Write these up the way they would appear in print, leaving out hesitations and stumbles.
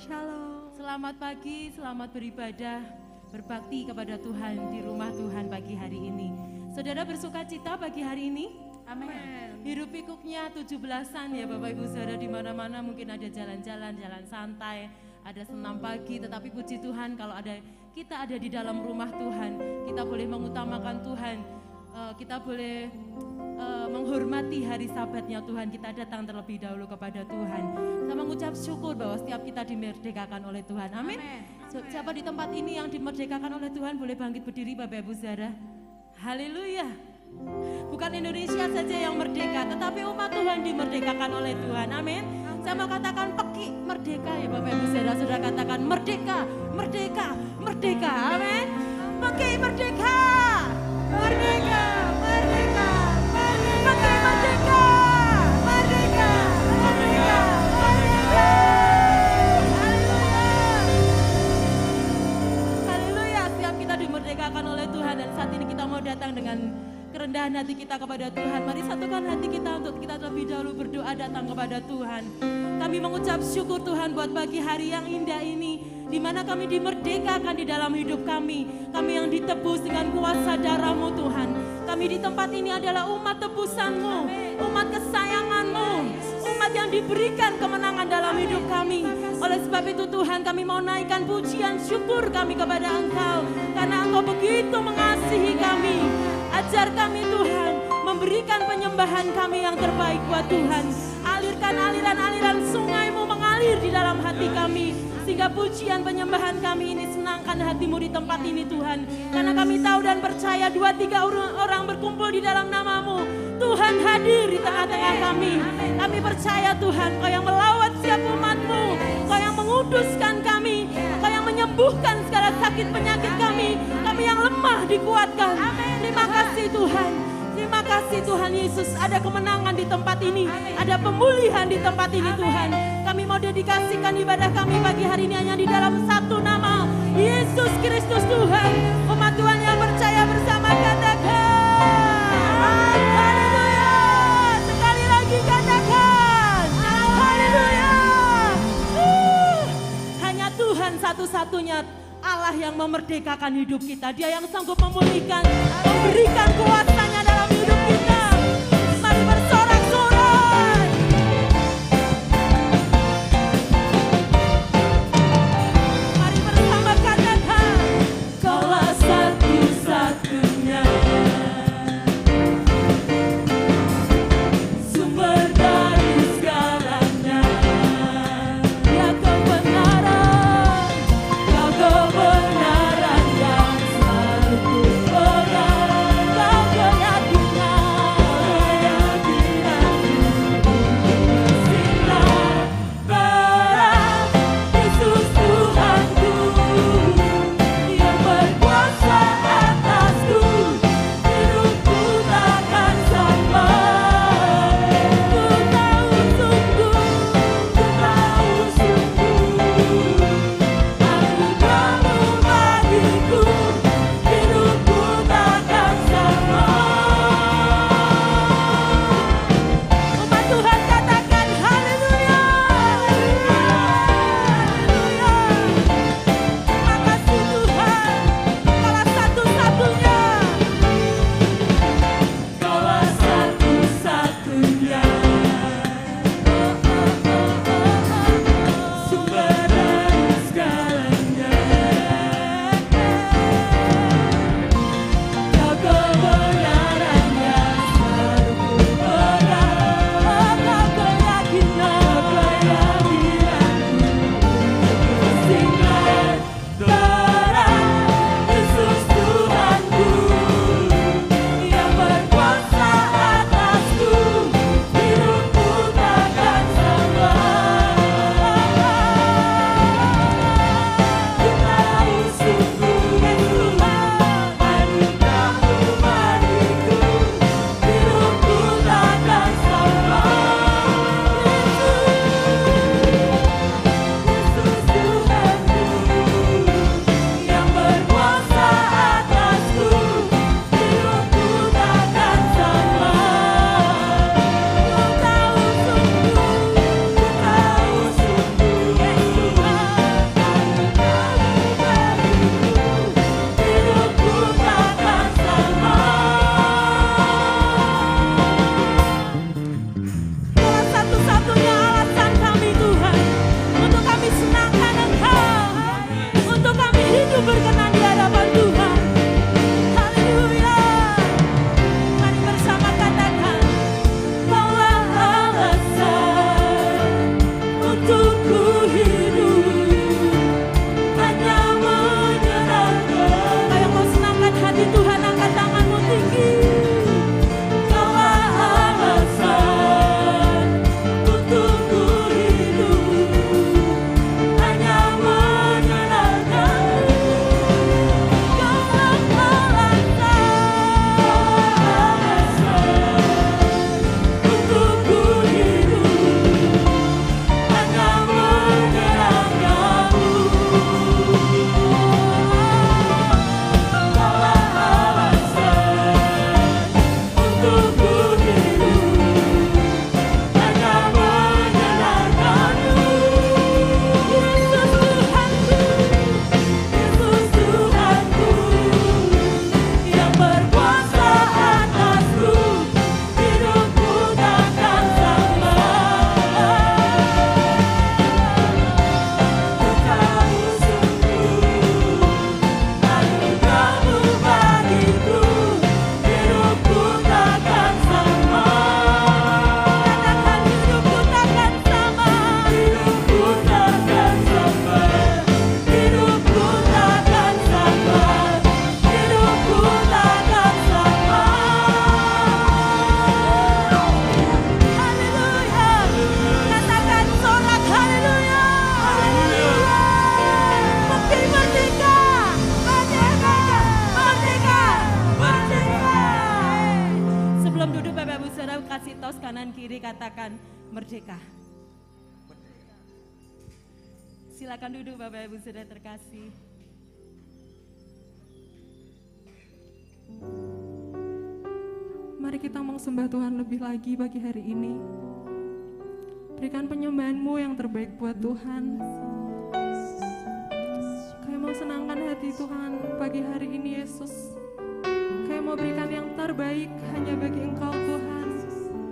Shalom. Selamat pagi, selamat beribadah, berbakti kepada Tuhan di rumah Tuhan pagi hari ini. Saudara bersuka cita pagi hari ini? Amin. Hirup pikuknya 17-an ya Bapak Ibu Saudara, di mana-mana mungkin ada jalan-jalan, jalan santai, ada senam pagi, tetapi puji Tuhan kalau kita ada di dalam rumah Tuhan, kita boleh mengutamakan Tuhan, kita boleh menghormati hari sabatnya Tuhan, kita datang terlebih dahulu kepada Tuhan. Saya mengucap syukur bahwa setiap kita dimerdekakan oleh Tuhan. Amin. Siapa di tempat ini yang dimerdekakan oleh Tuhan boleh bangkit berdiri Bapak Ibu Saudara. Haleluya. Bukan Indonesia saja yang merdeka, tetapi umat Tuhan dimerdekakan oleh Tuhan. Amin. Saya mau katakan peki merdeka ya Bapak Ibu Saudara. Sudah katakan merdeka, merdeka, merdeka. Amin. Peki merdeka, merdeka, merdeka, peki merdeka, merdeka, merdeka, merdeka. Haleluya. Setiap kita dimerdekakan oleh Tuhan, dan saat ini kita mau datang dengan kerendahan hati kita kepada Tuhan. Mari satukan hati kita untuk kita terlebih dahulu berdoa datang kepada Tuhan. Kami mengucap syukur Tuhan buat pagi hari yang indah ini, di mana kami dimerdekakan di dalam hidup kami. Kami yang ditebus dengan kuasa darah-Mu Tuhan. Kami di tempat ini adalah umat tebusan-Mu, umat kesayangan-Mu, umat yang diberikan kemenangan dalam hidup kami. Oleh sebab itu Tuhan, kami mau naikkan pujian syukur kami kepada Engkau, karena Engkau begitu mengasihi kami. Ajar kami Tuhan, memberikan penyembahan kami yang terbaik buat Tuhan. Alirkan aliran-aliran sungai-Mu mengalir di dalam hati kami, sehingga pujian penyembahan kami ini senangkan hati-Mu di tempat ini Tuhan. Karena kami tahu dan percaya 2-3 orang berkumpul di dalam nama-Mu, Tuhan hadir di tengah-tengah kami. Kami percaya Tuhan, Kau yang melawat setiap umat-Mu, Kau yang menguduskan kami, Kau yang menyembuhkan segala sakit penyakit kami yang lemah dikuatkan. Terima kasih Tuhan. Terima kasih Tuhan Yesus, ada kemenangan di tempat ini, ada pemulihan di tempat ini Tuhan. Kami mau dedikasikan ibadah kami pagi hari ini hanya di dalam satu nama, Yesus Kristus Tuhan. Umat Tuhan yang percaya bersama katakan haleluya. Sekali lagi katakan haleluya. Hanya Tuhan satu-satunya Allah yang memerdekakan hidup kita. Dia yang sanggup memulihkan, memberikan kuasanya dalam hidup kita. Mari bersorak-sorai. Mari bersama katakan, Kaulah satu-satunya sumber dari segalanya. Ya kebenaran, Kau kebenaran yang selalu ku pegang. Kau keyakinan akan merdeka. Silakan duduk Bapak Ibu Saudara terkasih. Mari kita menyembah Tuhan lebih lagi pagi hari ini. Berikan penyembahan-Mu yang terbaik buat Tuhan. Kami mau senangkan hati Tuhan pagi hari ini Yesus. Kami mau berikan yang terbaik hanya bagi Engkau Tuhan. Yesus Tuhan.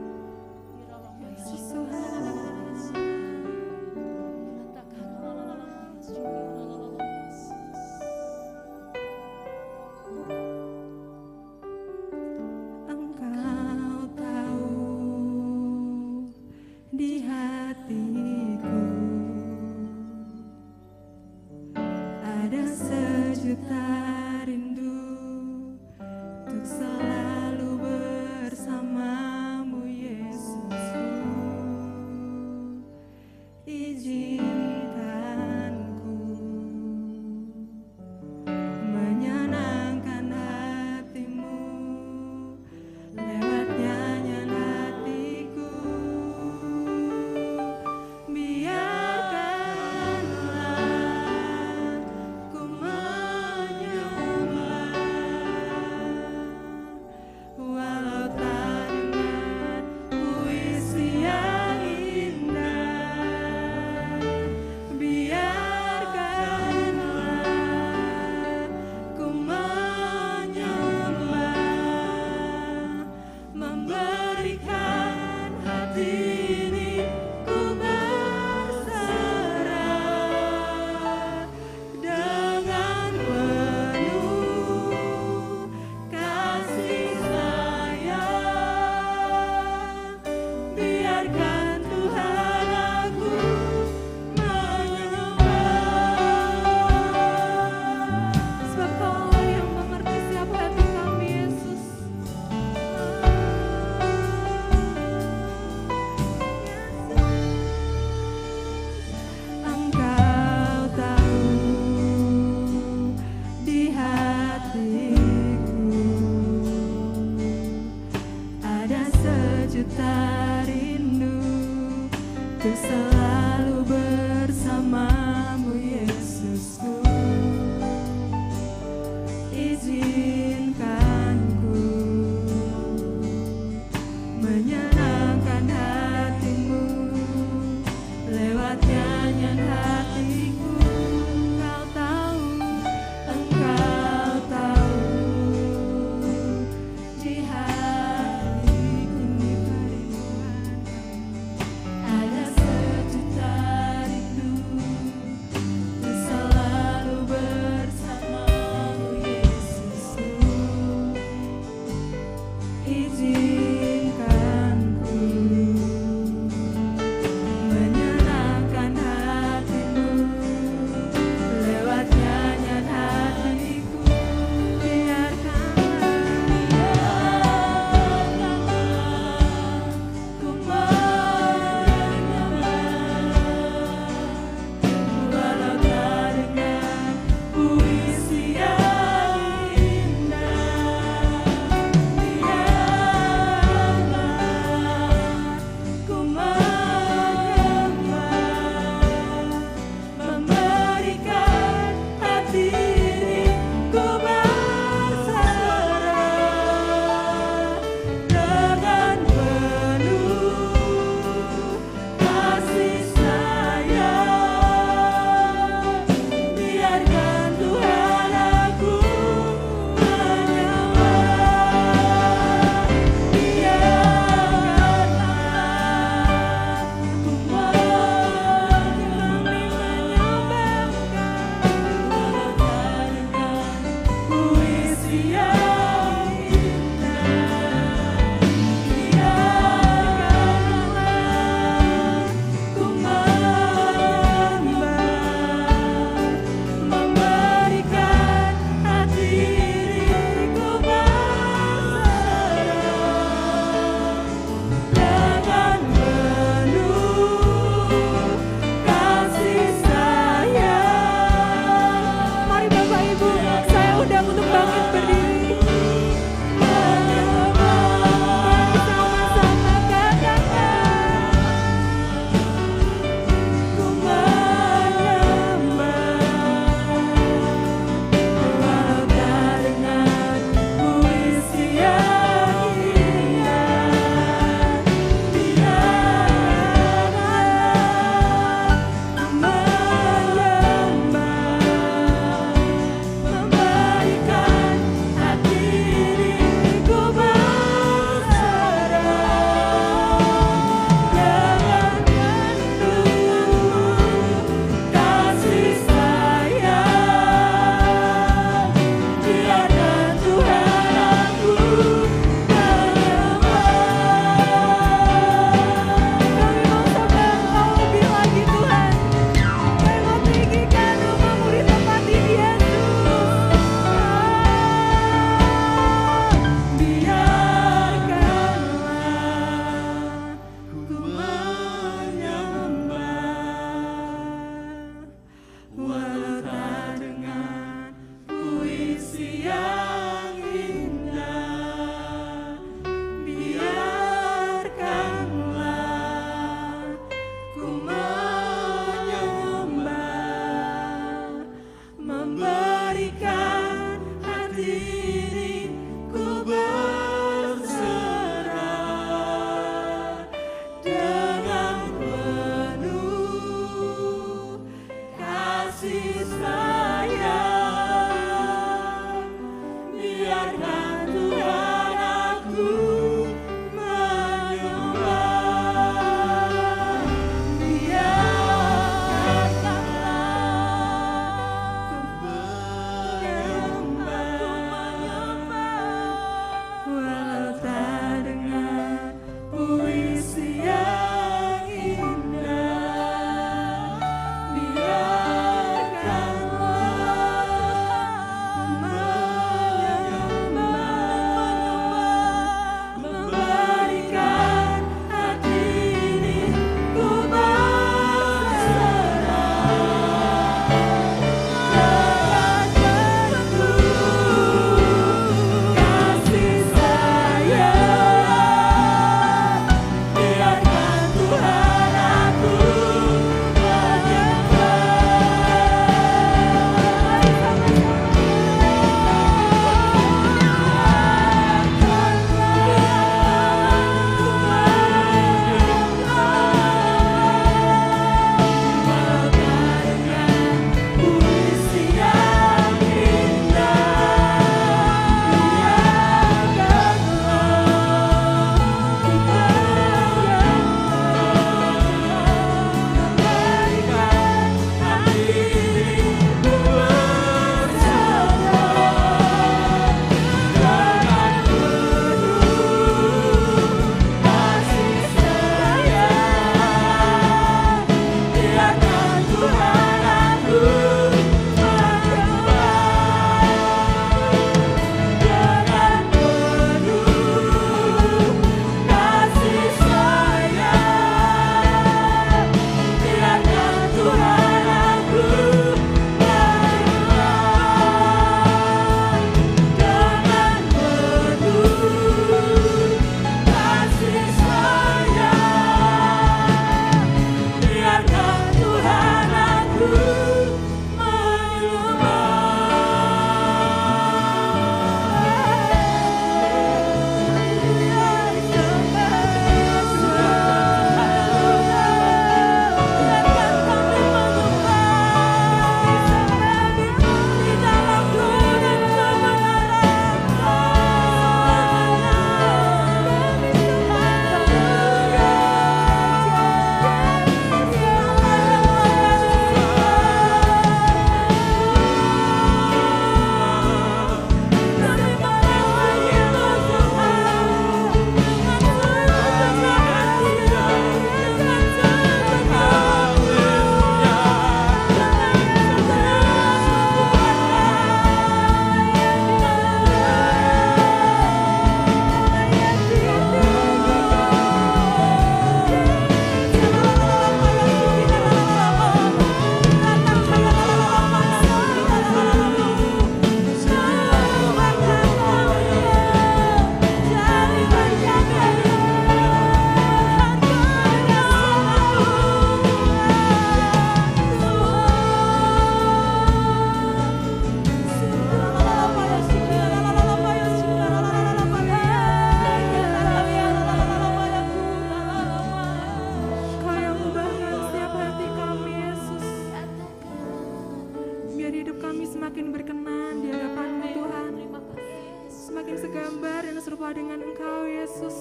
serupa dengan Engkau, Yesus.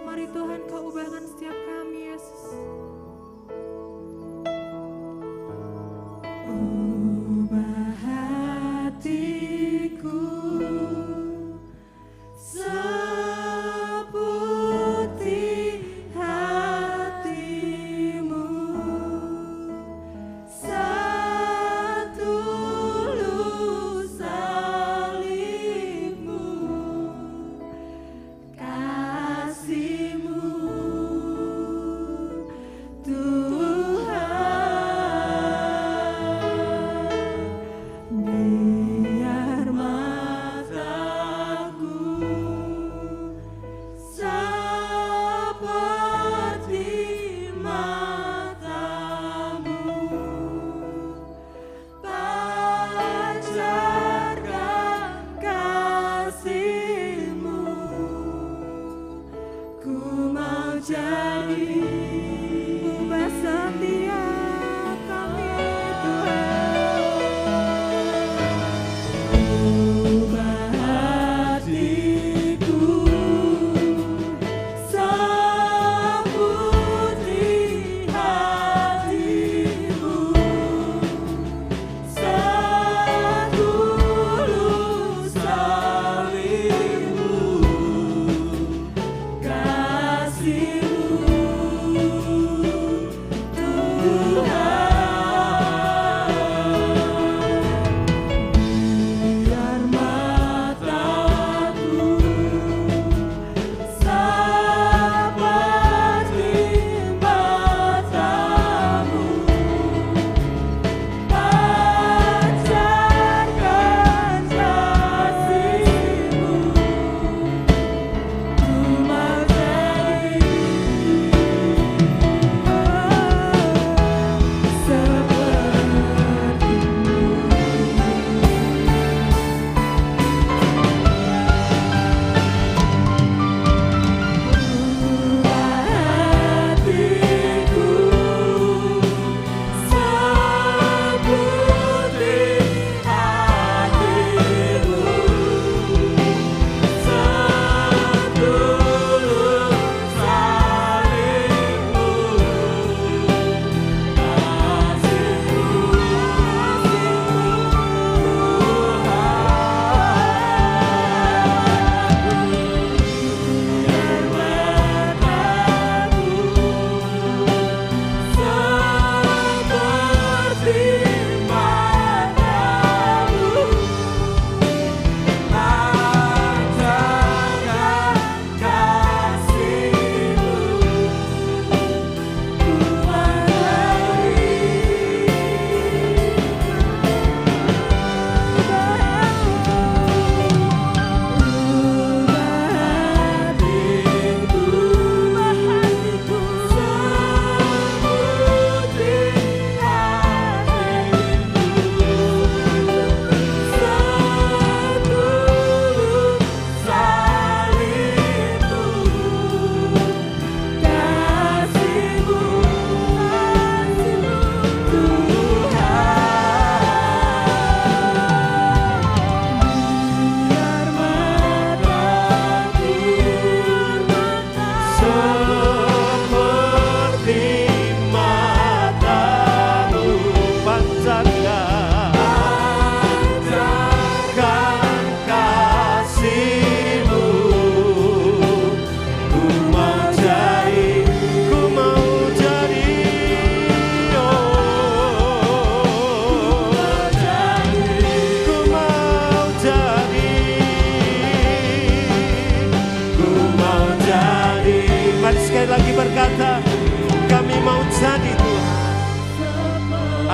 Mari Tuhan, Kau ubahkan setiap kami, Yesus. Ubah hatiku seperti hatimu, setulus salibmu, kasihmu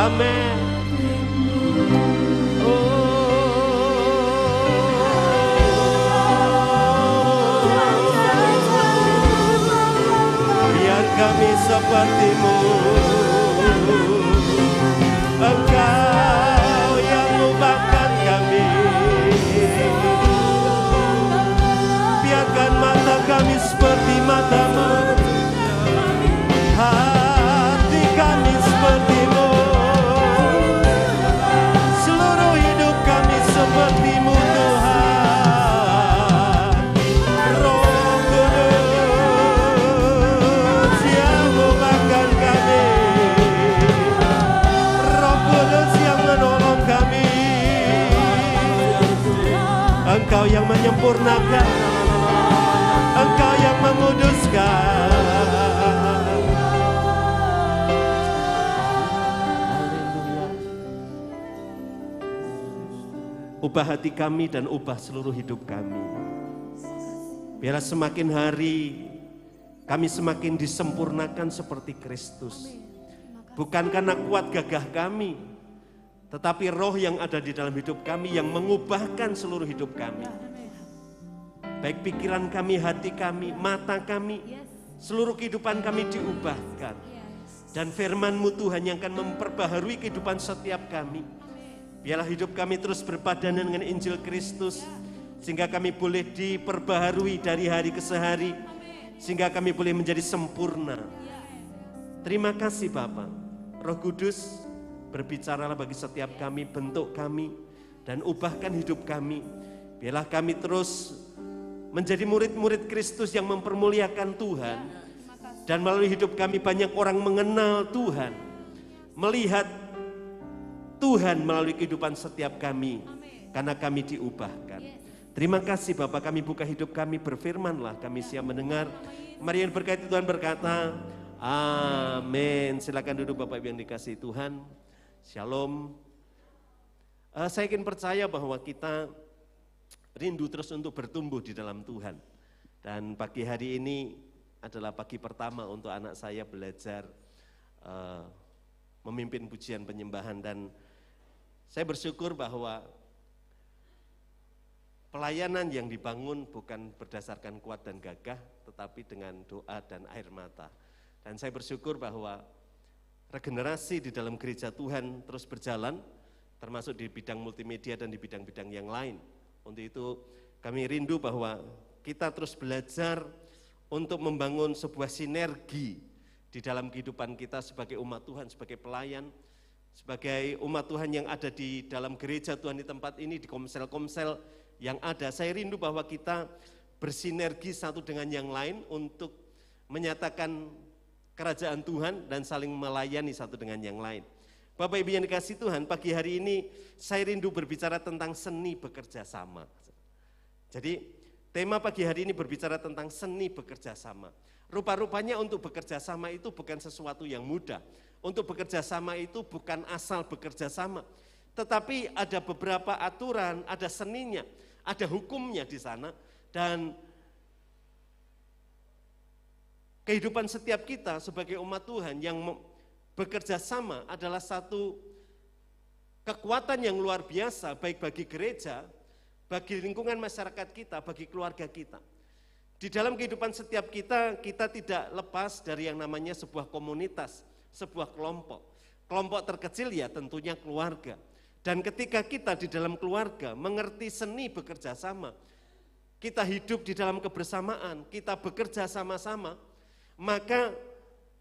Amin. Biar kami seperti-Mu, Engkau yang ubahkan kami. Biarkan mata kami seperti mata-Mu, hati kami seperti-Mu, seluruh hidup kami seperti-Mu Tuhan. Roh Kudus yang ubahkan kami, Roh Kudus yang menolong kami, Engkau yang menyempurnakan, Engkau yang menguduskan. Ubah hati kami dan ubah seluruh hidup kami. Biarlah semakin hari kami semakin disempurnakan seperti Kristus. Bukan karena kuat gagah kami, tetapi roh yang ada di dalam hidup kami yang mengubahkan seluruh hidup kami. Baik pikiran kami, hati kami, mata kami, seluruh kehidupan kami diubahkan. Dan firman-Mu Tuhan yang akan memperbaharui kehidupan setiap kami. Biarlah hidup kami terus berpadanan dengan Injil Kristus, sehingga kami boleh diperbaharui dari hari ke hari, sehingga kami boleh menjadi sempurna. Terima kasih Bapa. Roh Kudus, berbicaralah bagi setiap kami, bentuk kami, dan ubahkan hidup kami. Biarlah kami terus menjadi murid-murid Kristus yang mempermuliakan Tuhan, dan melalui hidup kami banyak orang mengenal Tuhan, melihat Tuhan melalui kehidupan setiap kami, karena kami diubahkan. Terima kasih Bapak, kami buka hidup kami, berfirmanlah, kami siap mendengar. Mari yang berkati Tuhan berkata, amin. Silakan duduk Bapak Ibu yang dikasihi Tuhan. Shalom. Saya ingin percaya bahwa kita rindu terus untuk bertumbuh di dalam Tuhan. Dan pagi hari ini adalah pagi pertama untuk anak saya belajar memimpin pujian penyembahan, dan saya bersyukur bahwa pelayanan yang dibangun bukan berdasarkan kuat dan gagah, tetapi dengan doa dan air mata. Dan saya bersyukur bahwa regenerasi di dalam gereja Tuhan terus berjalan, termasuk di bidang multimedia dan di bidang-bidang yang lain. Untuk itu kami rindu bahwa kita terus belajar untuk membangun sebuah sinergi di dalam kehidupan kita sebagai umat Tuhan, sebagai pelayan, sebagai umat Tuhan yang ada di dalam gereja Tuhan di tempat ini, di komsel-komsel yang ada. Saya rindu bahwa kita bersinergi satu dengan yang lain untuk menyatakan kerajaan Tuhan dan saling melayani satu dengan yang lain. Bapak Ibu yang dikasihi Tuhan, pagi hari ini saya rindu berbicara tentang seni bekerja sama. Jadi tema pagi hari ini berbicara tentang seni bekerja sama. Rupa-rupanya untuk bekerja sama itu bukan sesuatu yang mudah. Untuk bekerja sama itu bukan asal bekerja sama, tetapi ada beberapa aturan, ada seninya, ada hukumnya di sana, dan kehidupan setiap kita sebagai umat Tuhan yang bekerja sama adalah satu kekuatan yang luar biasa, baik bagi gereja, bagi lingkungan masyarakat kita, bagi keluarga kita. Di dalam kehidupan setiap kita, kita tidak lepas dari yang namanya sebuah komunitas, sebuah kelompok. Kelompok terkecil ya tentunya keluarga. Dan ketika kita di dalam keluarga mengerti seni bekerja sama, kita hidup di dalam kebersamaan, kita bekerja sama-sama, maka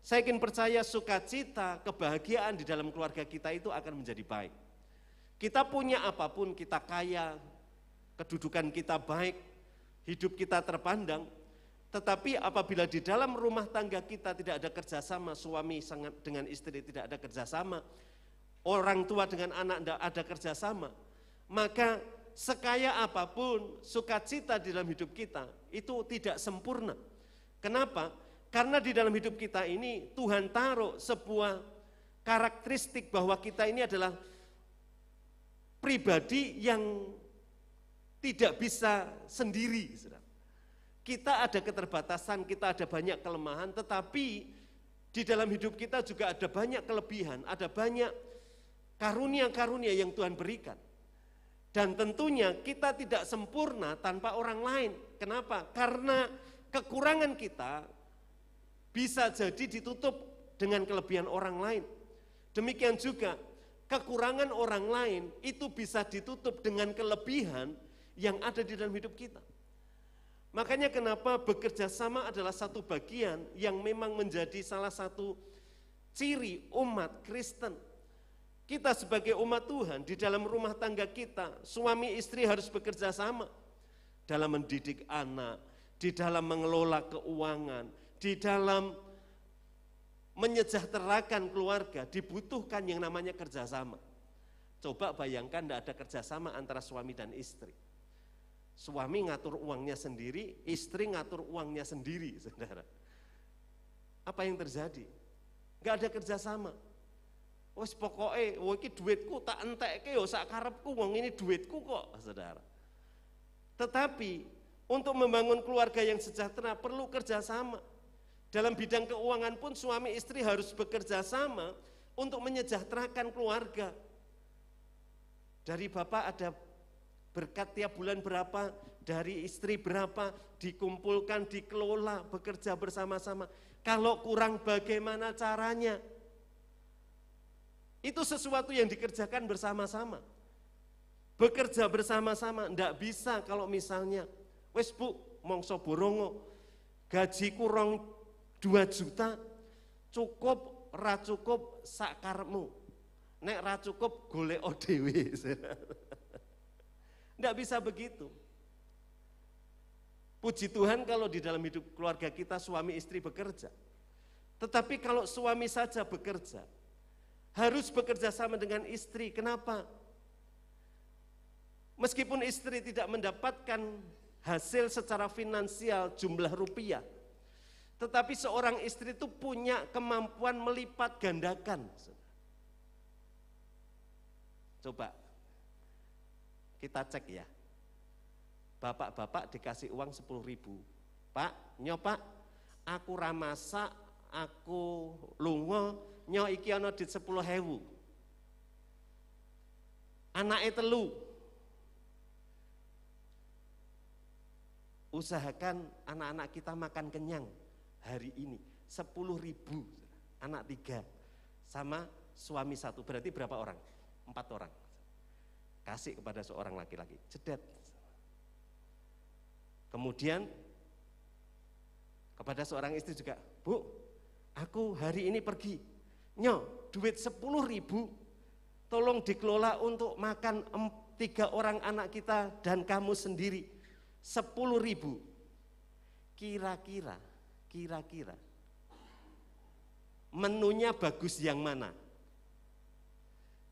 saya ingin percaya sukacita, kebahagiaan di dalam keluarga kita itu akan menjadi baik. Kita punya apapun, kita kaya, kedudukan kita baik, hidup kita terpandang, tetapi apabila di dalam rumah tangga kita tidak ada kerjasama, suami sangat dengan istri tidak ada kerjasama, orang tua dengan anak tidak ada kerjasama, maka sekaya apapun sukacita di dalam hidup kita itu tidak sempurna. Kenapa? Karena di dalam hidup kita ini Tuhan taruh sebuah karakteristik bahwa kita ini adalah pribadi yang tidak bisa sendiri. Kita ada keterbatasan, kita ada banyak kelemahan, tetapi di dalam hidup kita juga ada banyak kelebihan, ada banyak karunia-karunia yang Tuhan berikan. Dan tentunya kita tidak sempurna tanpa orang lain. Kenapa? Karena kekurangan kita bisa jadi ditutup dengan kelebihan orang lain. Demikian juga kekurangan orang lain itu bisa ditutup dengan kelebihan yang ada di dalam hidup kita. Makanya kenapa bekerja sama adalah satu bagian yang memang menjadi salah satu ciri umat Kristen. Kita sebagai umat Tuhan di dalam rumah tangga kita, suami istri harus bekerja sama dalam mendidik anak, di dalam mengelola keuangan, di dalam menyejahterakan keluarga, dibutuhkan yang namanya kerjasama. Coba bayangkan tidak ada kerjasama antara suami dan istri. Suami ngatur uangnya sendiri, istri ngatur uangnya sendiri, saudara. Apa yang terjadi? Enggak ada kerjasama. Wes pokoknya, iki duitku tak entekke yo sak karepku, wong ini duitku kok, saudara. Tetapi untuk membangun keluarga yang sejahtera perlu kerjasama. Dalam bidang keuangan pun suami istri harus bekerja sama untuk menyejahterakan keluarga. Dari bapak ada berkat tiap bulan berapa, dari istri berapa, dikumpulkan, dikelola, bekerja bersama-sama. Kalau kurang bagaimana caranya? Itu sesuatu yang dikerjakan bersama-sama. Bekerja bersama-sama, ndak bisa kalau misalnya, wes bu, mongso borongo, gajiku rong 2 juta, cukup, ra cukup, sak karepmu. Nek ra cukup, golek dhewe. Ndak bisa begitu. Puji Tuhan kalau di dalam hidup keluarga kita suami istri bekerja. Tetapi kalau suami saja bekerja, harus bekerja sama dengan istri. Kenapa? Meskipun istri tidak mendapatkan hasil secara finansial jumlah rupiah, tetapi seorang istri itu punya kemampuan melipat gandakan. Coba kita cek ya. Bapak-bapak dikasih uang 10.000. Pak, nyo pak, aku ramasa, aku lungo, nyo iki ana dit 10.000. Anake telu. Usahakan anak-anak kita makan kenyang hari ini. 10.000, anak 3 sama suami 1. Berarti berapa orang? 4 orang. Kasih kepada seorang laki-laki, cedet. Kemudian kepada seorang istri juga, bu, aku hari ini pergi, nyo, duit 10.000, tolong dikelola untuk makan 3 orang anak kita dan kamu sendiri, 10.000. Kira-kira menunya bagus yang mana?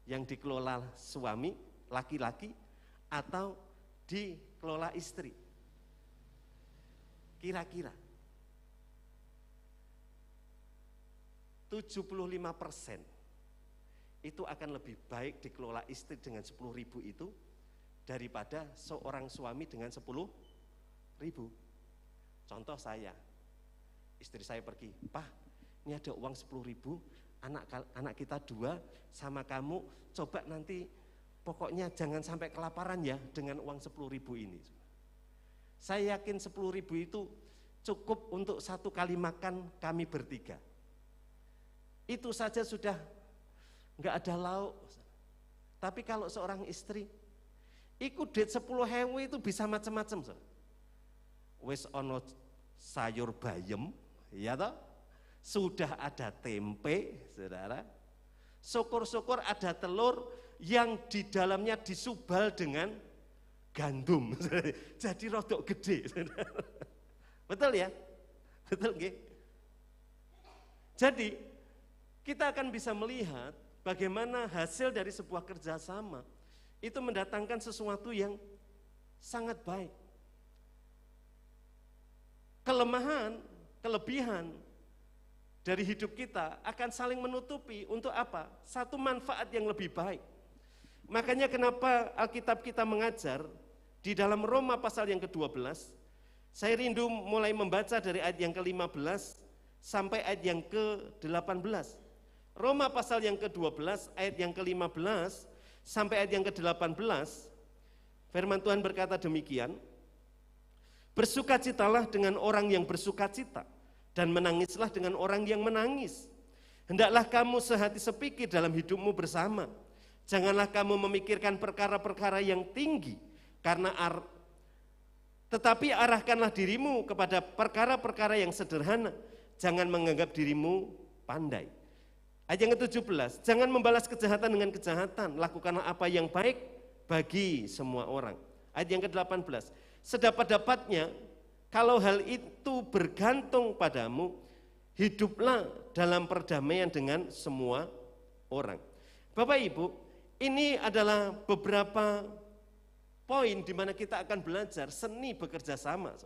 Yang dikelola suami, laki-laki, atau dikelola istri? Kira-kira 75% itu akan lebih baik dikelola istri dengan 10.000 itu daripada seorang suami dengan 10.000. Contoh saya, istri saya pergi, Pak, ini ada uang 10.000, anak kita 2 sama kamu, coba nanti pokoknya jangan sampai kelaparan ya dengan uang 10.000 ini. Saya yakin 10.000 itu cukup untuk 1 kali makan kami bertiga. Itu saja sudah enggak ada lauk. Tapi kalau seorang istri, ikut duit 10.000 itu bisa macam-macam. Wis ono sayur bayem, ya toh? Sudah ada tempe, saudara. Syukur-syukur ada telur yang di dalamnya disubal dengan gandum. Jadi rodok gede. Betul ya? Betul nggih? Jadi kita akan bisa melihat bagaimana hasil dari sebuah kerjasama itu mendatangkan sesuatu yang sangat baik. Kelemahan, kelebihan dari hidup kita akan saling menutupi untuk apa? Satu manfaat yang lebih baik. Makanya kenapa Alkitab kita mengajar di dalam Roma pasal yang ke-12, saya rindu mulai membaca dari ayat yang ke-15 sampai ayat yang ke-18. Roma pasal yang ke-12 ayat yang ke-15 sampai ayat yang ke-18, firman Tuhan berkata demikian, bersukacitalah dengan orang yang bersukacita, dan menangislah dengan orang yang menangis. Hendaklah kamu sehati sepikir dalam hidupmu bersama. Janganlah kamu memikirkan perkara-perkara yang tinggi, tetapi arahkanlah dirimu kepada perkara-perkara yang sederhana. Jangan menganggap dirimu pandai. Ayat yang ke-17, jangan membalas kejahatan dengan kejahatan, lakukanlah apa yang baik bagi semua orang. Ayat yang ke-18, sedapat-dapatnya kalau hal itu bergantung padamu, hiduplah dalam perdamaian dengan semua orang. Bapak Ibu, ini adalah beberapa poin di mana kita akan belajar seni bekerja sama.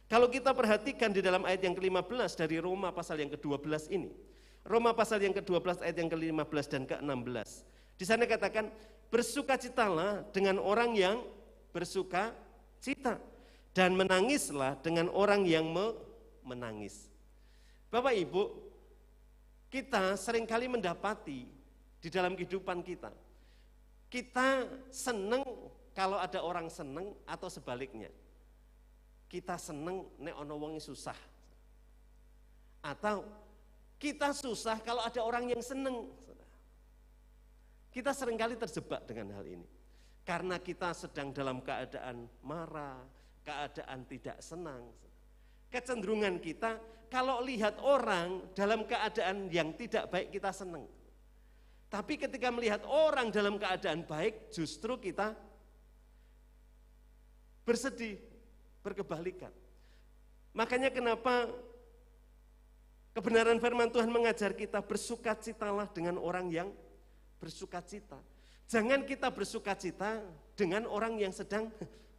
Kalau kita perhatikan di dalam ayat yang ke-15 dari Roma pasal yang ke-12 ini, Roma pasal yang ke-12 ayat yang ke-15 dan ke-16. Di sana katakan, bersukacitalah dengan orang yang bersukacita, dan menangislah dengan orang yang menangis. Bapak Ibu, kita seringkali mendapati di dalam kehidupan kita senang kalau ada orang senang, atau sebaliknya. Kita senang nek ono wong susah. Atau kita susah kalau ada orang yang senang. Kita seringkali terjebak dengan hal ini. Karena kita sedang dalam keadaan marah, keadaan tidak senang. Kecenderungan kita kalau lihat orang dalam keadaan yang tidak baik kita senang. Tapi ketika melihat orang dalam keadaan baik justru kita bersedih, berkebalikan. Makanya kenapa kebenaran firman Tuhan mengajar kita bersukacitalah dengan orang yang bersukacita. Jangan kita bersukacita dengan orang yang sedang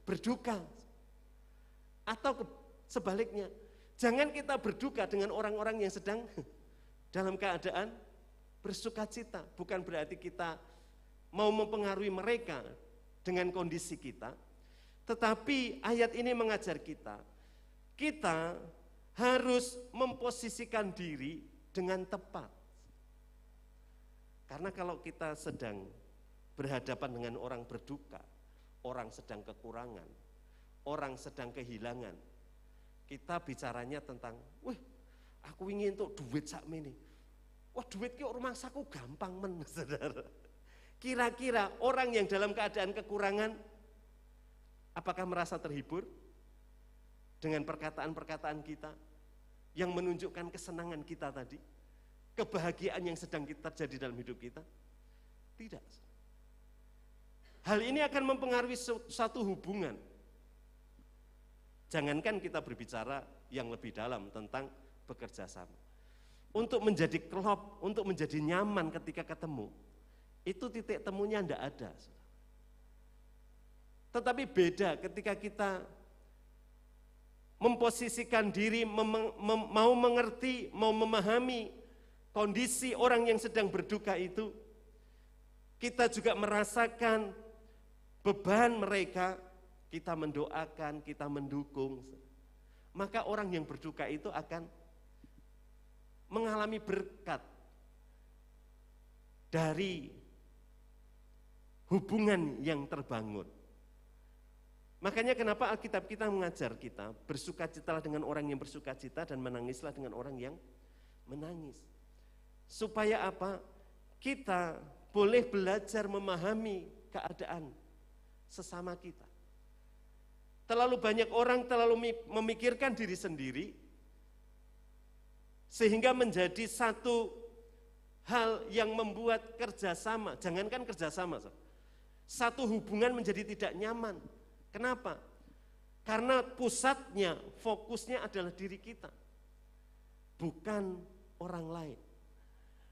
berduka. Atau sebaliknya, jangan kita berduka dengan orang-orang yang sedang dalam keadaan bersukacita. Bukan berarti kita mau mempengaruhi mereka dengan kondisi kita, tetapi ayat ini mengajar kita harus memposisikan diri dengan tepat. Karena kalau kita sedang berhadapan dengan orang berduka, orang sedang kekurangan, orang sedang kehilangan, kita bicaranya tentang, wah aku ingin untuk duit sakmene. Wah duit ki rumah saku gampang men, saudara. Kira-kira orang yang dalam keadaan kekurangan, apakah merasa terhibur dengan perkataan-perkataan kita yang menunjukkan kesenangan kita tadi, kebahagiaan yang sedang terjadi dalam hidup kita? Tidak. Hal ini akan mempengaruhi suatu hubungan. Jangankan kita berbicara yang lebih dalam tentang bekerja sama. Untuk menjadi klop, untuk menjadi nyaman ketika ketemu, itu titik temunya tidak ada. Tetapi beda ketika kita memposisikan diri, mau mengerti, mau memahami kondisi orang yang sedang berduka itu, kita juga merasakan beban mereka, kita mendoakan, kita mendukung. Maka orang yang berduka itu akan mengalami berkat dari hubungan yang terbangun. Makanya kenapa Alkitab kita mengajar kita bersukacitalah dengan orang yang bersukacita dan menangislah dengan orang yang menangis. Supaya apa? Kita boleh belajar memahami keadaan sesama kita. Terlalu banyak orang terlalu memikirkan diri sendiri sehingga menjadi satu hal yang membuat kerjasama, jangankan kerjasama, satu hubungan menjadi tidak nyaman. Kenapa? Karena pusatnya, fokusnya adalah diri kita, bukan orang lain.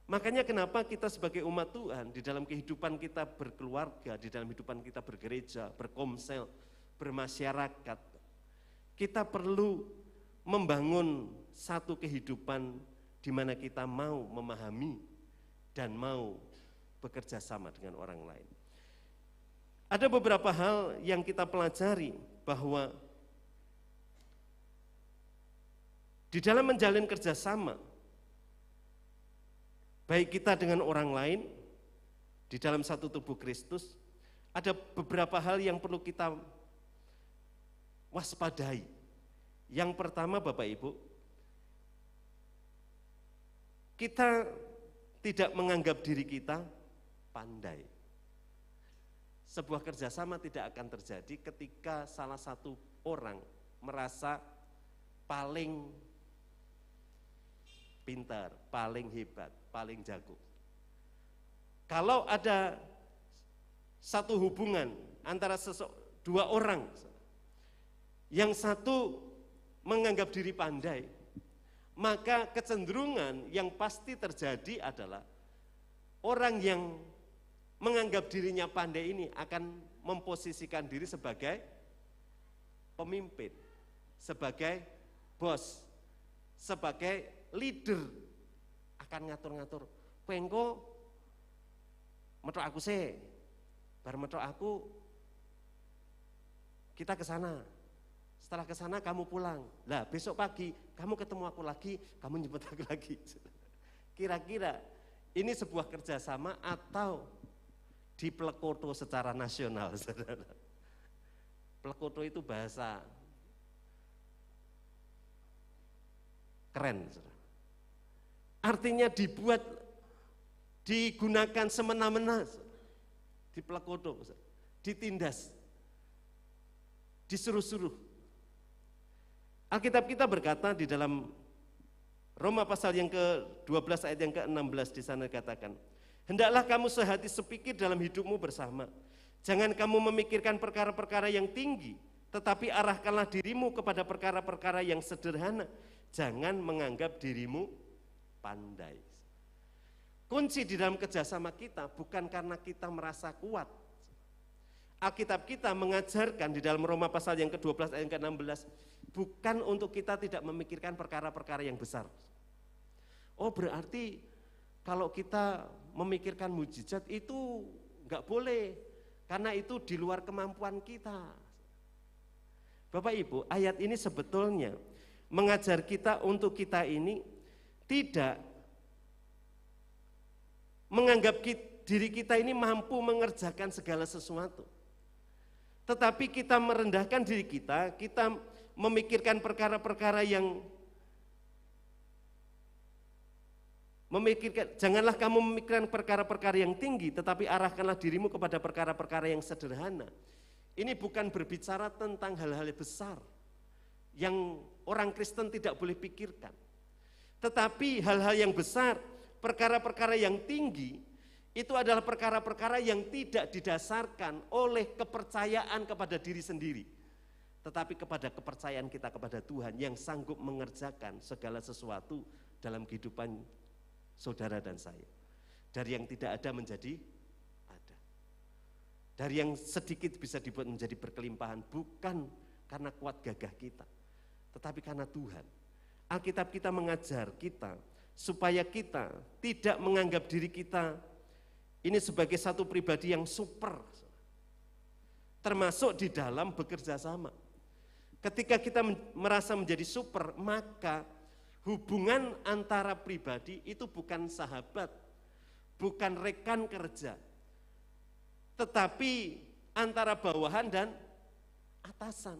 Makanya kenapa kita sebagai umat Tuhan di dalam kehidupan kita berkeluarga, di dalam kehidupan kita bergereja, berkomsel, bermasyarakat, kita perlu membangun satu kehidupan di mana kita mau memahami dan mau bekerja sama dengan orang lain. Ada beberapa hal yang kita pelajari bahwa di dalam menjalin kerjasama, baik kita dengan orang lain di dalam satu tubuh Kristus, ada beberapa hal yang perlu kita waspadai. Yang pertama Bapak Ibu, kita tidak menganggap diri kita pandai. Sebuah kerjasama tidak akan terjadi ketika salah satu orang merasa paling pintar, paling hebat, paling jago. Kalau ada satu hubungan antara dua orang, yang satu menganggap diri pandai, maka kecenderungan yang pasti terjadi adalah orang yang menganggap dirinya pandai ini akan memposisikan diri sebagai pemimpin, sebagai bos, sebagai leader, akan ngatur-ngatur. Pengko metok aku sih, bar metok aku kita ke sana. Setelah ke sana kamu pulang. Lah besok pagi kamu ketemu aku lagi, kamu jemput aku lagi. Kira-kira ini sebuah kerjasama atau diplekoto secara nasional, saudara? Plekoto itu bahasa keren, saudara. Artinya dibuat, digunakan semena-mena, diplekoto, ditindas, disuruh-suruh. Alkitab kita berkata di dalam Roma pasal yang ke-12 ayat yang ke-16 di sana dikatakan, hendaklah kamu sehati sepikir dalam hidupmu bersama. Jangan kamu memikirkan perkara-perkara yang tinggi, tetapi arahkanlah dirimu kepada perkara-perkara yang sederhana. Jangan menganggap dirimu pandai. Kunci di dalam kerjasama kita bukan karena kita merasa kuat. Alkitab kita mengajarkan di dalam Roma pasal yang ke-12 ayat yang ke-16, bukan untuk kita tidak memikirkan perkara-perkara yang besar. Oh berarti kalau kita memikirkan mujizat itu enggak boleh, karena itu di luar kemampuan kita. Bapak Ibu, ayat ini sebetulnya mengajar kita untuk kita ini tidak menganggap diri kita ini mampu mengerjakan segala sesuatu. Tetapi kita merendahkan diri kita memikirkan perkara-perkara yang janganlah kamu memikirkan perkara-perkara yang tinggi, tetapi arahkanlah dirimu kepada perkara-perkara yang sederhana. Ini bukan berbicara tentang hal-hal besar yang orang Kristen tidak boleh pikirkan. Tetapi hal-hal yang besar, perkara-perkara yang tinggi, itu adalah perkara-perkara yang tidak didasarkan oleh kepercayaan kepada diri sendiri, tetapi kepada kepercayaan kita kepada Tuhan yang sanggup mengerjakan segala sesuatu dalam kehidupan saudara dan saya. Dari yang tidak ada menjadi ada. Dari yang sedikit bisa dibuat menjadi berkelimpahan, bukan karena kuat gagah kita, tetapi karena Tuhan. Alkitab kita mengajar kita supaya kita tidak menganggap diri kita ini sebagai satu pribadi yang super, termasuk di dalam bekerja sama. Ketika kita merasa menjadi super, maka hubungan antara pribadi itu bukan sahabat, bukan rekan kerja, tetapi antara bawahan dan atasan.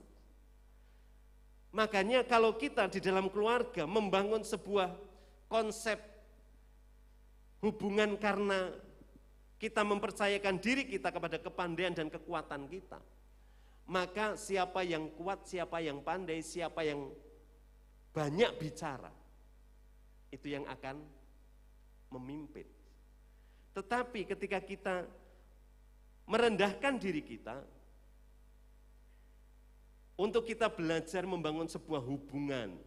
Makanya kalau kita di dalam keluarga membangun sebuah konsep hubungan karena kita mempercayakan diri kita kepada kepandaian dan kekuatan kita, maka siapa yang kuat, siapa yang pandai, siapa yang banyak bicara, itu yang akan memimpin. Tetapi ketika kita merendahkan diri kita, untuk kita belajar membangun sebuah hubungan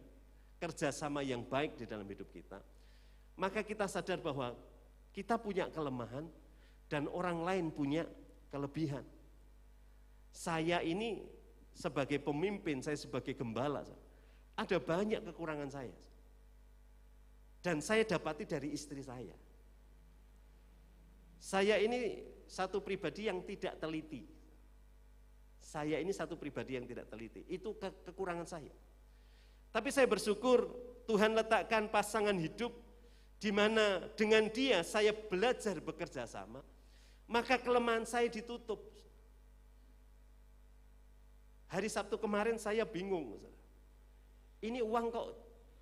kerjasama yang baik di dalam hidup kita, maka kita sadar bahwa kita punya kelemahan dan orang lain punya kelebihan. Saya ini sebagai pemimpin, saya sebagai gembala, ada banyak kekurangan saya. Dan saya dapati dari istri saya. Saya ini satu pribadi yang tidak teliti. Saya ini satu pribadi yang tidak teliti. Itu kekurangan saya. Tapi saya bersyukur Tuhan letakkan pasangan hidup di mana dengan dia saya belajar bekerja sama, maka kelemahan saya ditutup. Hari Sabtu kemarin saya bingung, ini uang kok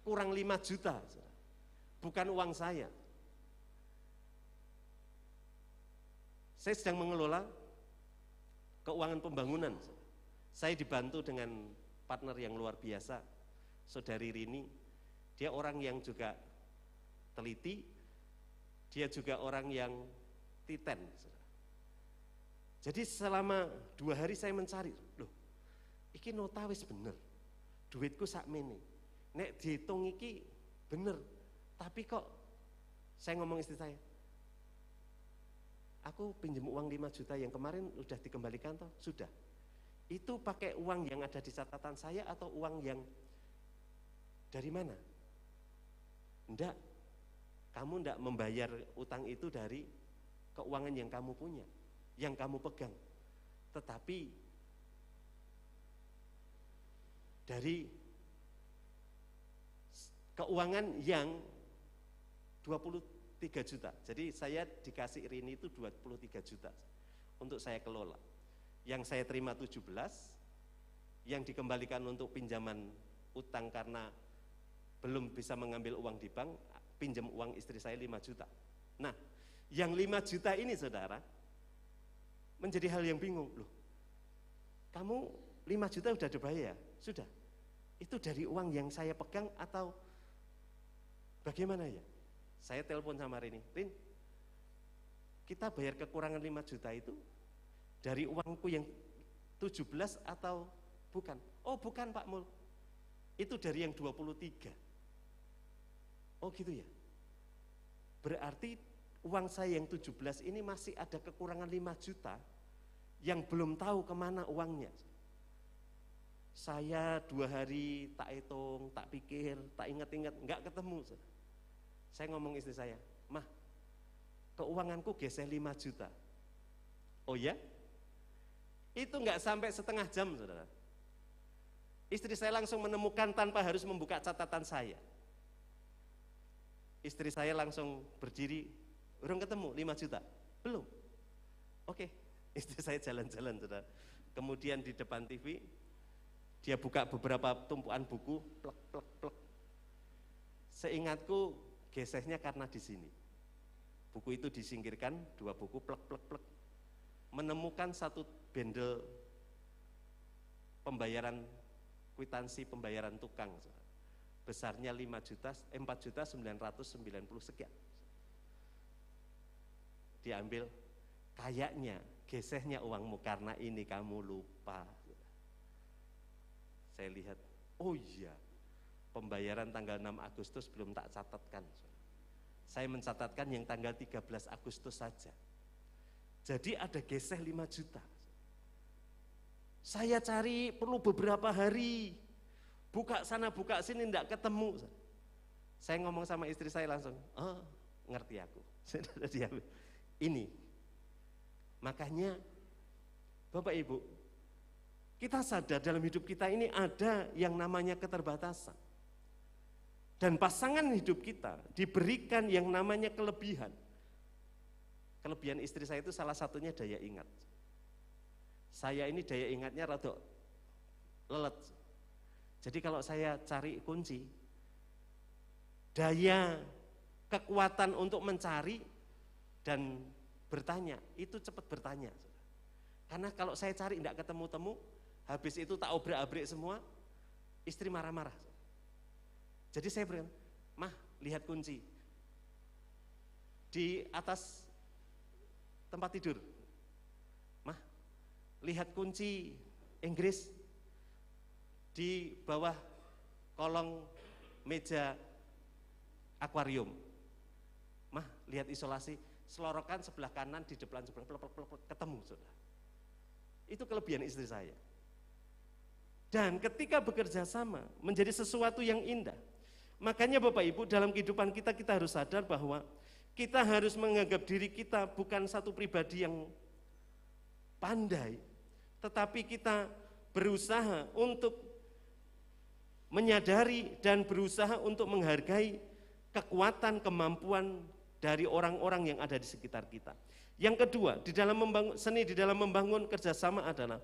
kurang 5 juta, bukan uang saya. Saya sedang mengelola keuangan pembangunan. Saya dibantu dengan partner yang luar biasa, Saudari Rini. Dia orang yang juga teliti, dia juga orang yang titen. Jadi selama 2 hari saya mencari, loh, iki nota wis bener, duitku sakmene, nek dihitung iki bener, tapi kok saya ngomong istri saya, aku pinjam uang 5 juta yang kemarin udah dikembalikan toh? Sudah. Itu pakai uang yang ada di catatan saya atau uang yang dari mana? Enggak, kamu enggak membayar utang itu dari keuangan yang kamu punya, yang kamu pegang, tetapi dari keuangan yang 23 juta. Jadi saya dikasih Rini itu 23 juta untuk saya kelola. Yang saya terima 17, yang dikembalikan untuk pinjaman utang karena belum bisa mengambil uang di bank, pinjam uang istri saya 5 juta. Nah, yang 5 juta ini saudara, menjadi hal yang bingung. Loh, kamu 5 juta udah dibayar? Sudah. Itu dari uang yang saya pegang atau bagaimana ya? Saya telepon sama Rini, Rin, kita bayar kekurangan 5 juta itu dari uangku yang 17 atau bukan? Oh bukan Pak Mul, itu dari yang 23. Oh gitu ya? Berarti uang saya yang 17 ini masih ada kekurangan 5 juta yang belum tahu kemana uangnya. Saya 2 hari tak hitung, tak pikir, tak ingat-ingat, enggak ketemu. Saya ngomong istri saya, Mah, keuanganku geser 5 juta. Oh ya? Itu enggak sampai setengah jam, saudara. Istri saya langsung menemukan tanpa harus membuka catatan saya. Istri saya langsung berdiri, belum ketemu 5 juta? Belum. Oke, istri saya jalan-jalan, saudara. Kemudian di depan TV, dia buka beberapa tumpuan buku, plek, plek, plek. Seingatku gesehnya karena di sini. Buku itu disingkirkan, 2 buku, plek, plek, plek. Menemukan satu bendel pembayaran, kwitansi pembayaran tukang, besarnya 4.990.000 sekian. Diambil, kayaknya gesehnya uangmu karena ini kamu lupa. Saya lihat, oh iya, pembayaran tanggal 6 Agustus belum tak catatkan. Saya mencatatkan yang tanggal 13 Agustus saja. Jadi ada geseh 5 juta. Saya cari perlu beberapa hari, buka sana buka sini enggak ketemu. Saya ngomong sama istri saya langsung, oh ngerti aku. Ini, makanya Bapak Ibu, kita sadar dalam hidup kita ini ada yang namanya keterbatasan. Dan pasangan hidup kita diberikan yang namanya kelebihan. Kelebihan istri saya itu salah satunya daya ingat. Saya ini daya ingatnya rada lelet. Jadi kalau saya cari kunci, daya kekuatan untuk mencari dan bertanya, itu cepat bertanya. Karena kalau saya cari tidak ketemu-temu, habis itu tak obrak-abrik semua, istri marah-marah. Jadi saya berikan, Mah lihat kunci di atas tempat tidur. Mah lihat kunci Inggris di bawah kolong meja akuarium. Mah lihat isolasi, selorokan sebelah kanan di depan sebelah ketemu, saudara. Itu kelebihan istri saya. Dan ketika bekerja sama menjadi sesuatu yang indah. Makanya Bapak Ibu, dalam kehidupan kita harus sadar bahwa kita harus menganggap diri kita bukan satu pribadi yang pandai, tetapi kita berusaha untuk menyadari dan berusaha untuk menghargai kekuatan, kemampuan dari orang-orang yang ada di sekitar kita. Yang kedua, di dalam membangun seni, di dalam membangun kerjasama adalah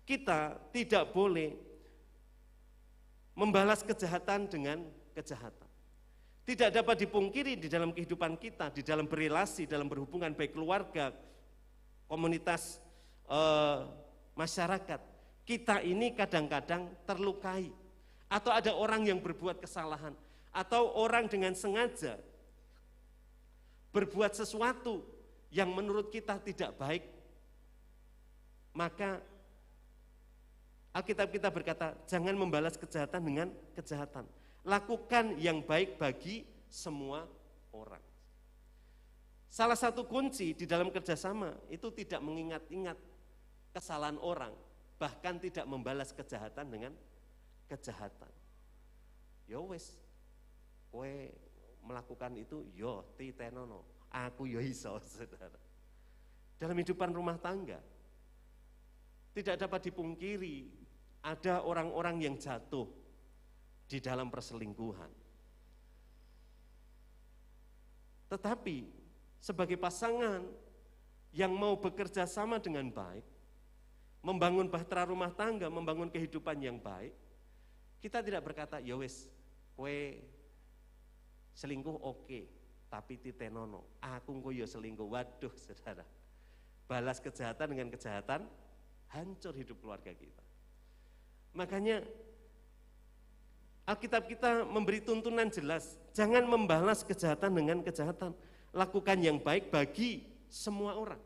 kita tidak boleh membalas kejahatan dengan kejahatan. Tidak dapat dipungkiri di dalam kehidupan kita, di dalam berelasi, dalam berhubungan baik keluarga, komunitas, masyarakat. Kita ini kadang-kadang terlukai, atau ada orang yang berbuat kesalahan, atau orang dengan sengaja berbuat sesuatu yang menurut kita tidak baik, maka Alkitab kita berkata, jangan membalas kejahatan dengan kejahatan. Lakukan yang baik bagi semua orang. Salah satu kunci di dalam kerjasama itu tidak mengingat-ingat kesalahan orang, bahkan tidak membalas kejahatan dengan kejahatan. Yo wes, kowe melakukan itu, yo titenono, aku yo iso, saudara. Dalam hidupan rumah tangga, tidak dapat dipungkiri ada orang-orang yang jatuh di dalam perselingkuhan. Tetapi sebagai pasangan yang mau bekerja sama dengan baik, membangun bahtera rumah tangga, membangun kehidupan yang baik, kita tidak berkata, ya wis, kowe selingkuh oke, tapi titenono, aku engko ya selingkuh. Waduh, saudara. Balas kejahatan dengan kejahatan, hancur hidup keluarga kita. Makanya Alkitab kita memberi tuntunan jelas, jangan membalas kejahatan dengan kejahatan. Lakukan yang baik bagi semua orang.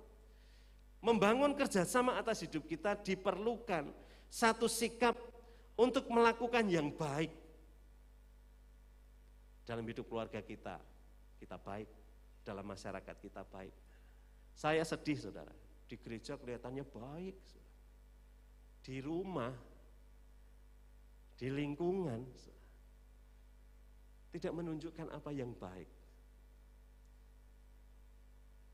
Membangun kerjasama atas hidup kita diperlukan satu sikap untuk melakukan yang baik. Dalam hidup keluarga kita baik. Dalam masyarakat kita baik. Saya sedih, saudara, di gereja kelihatannya baik. Di rumah, di lingkungan, tidak menunjukkan apa yang baik.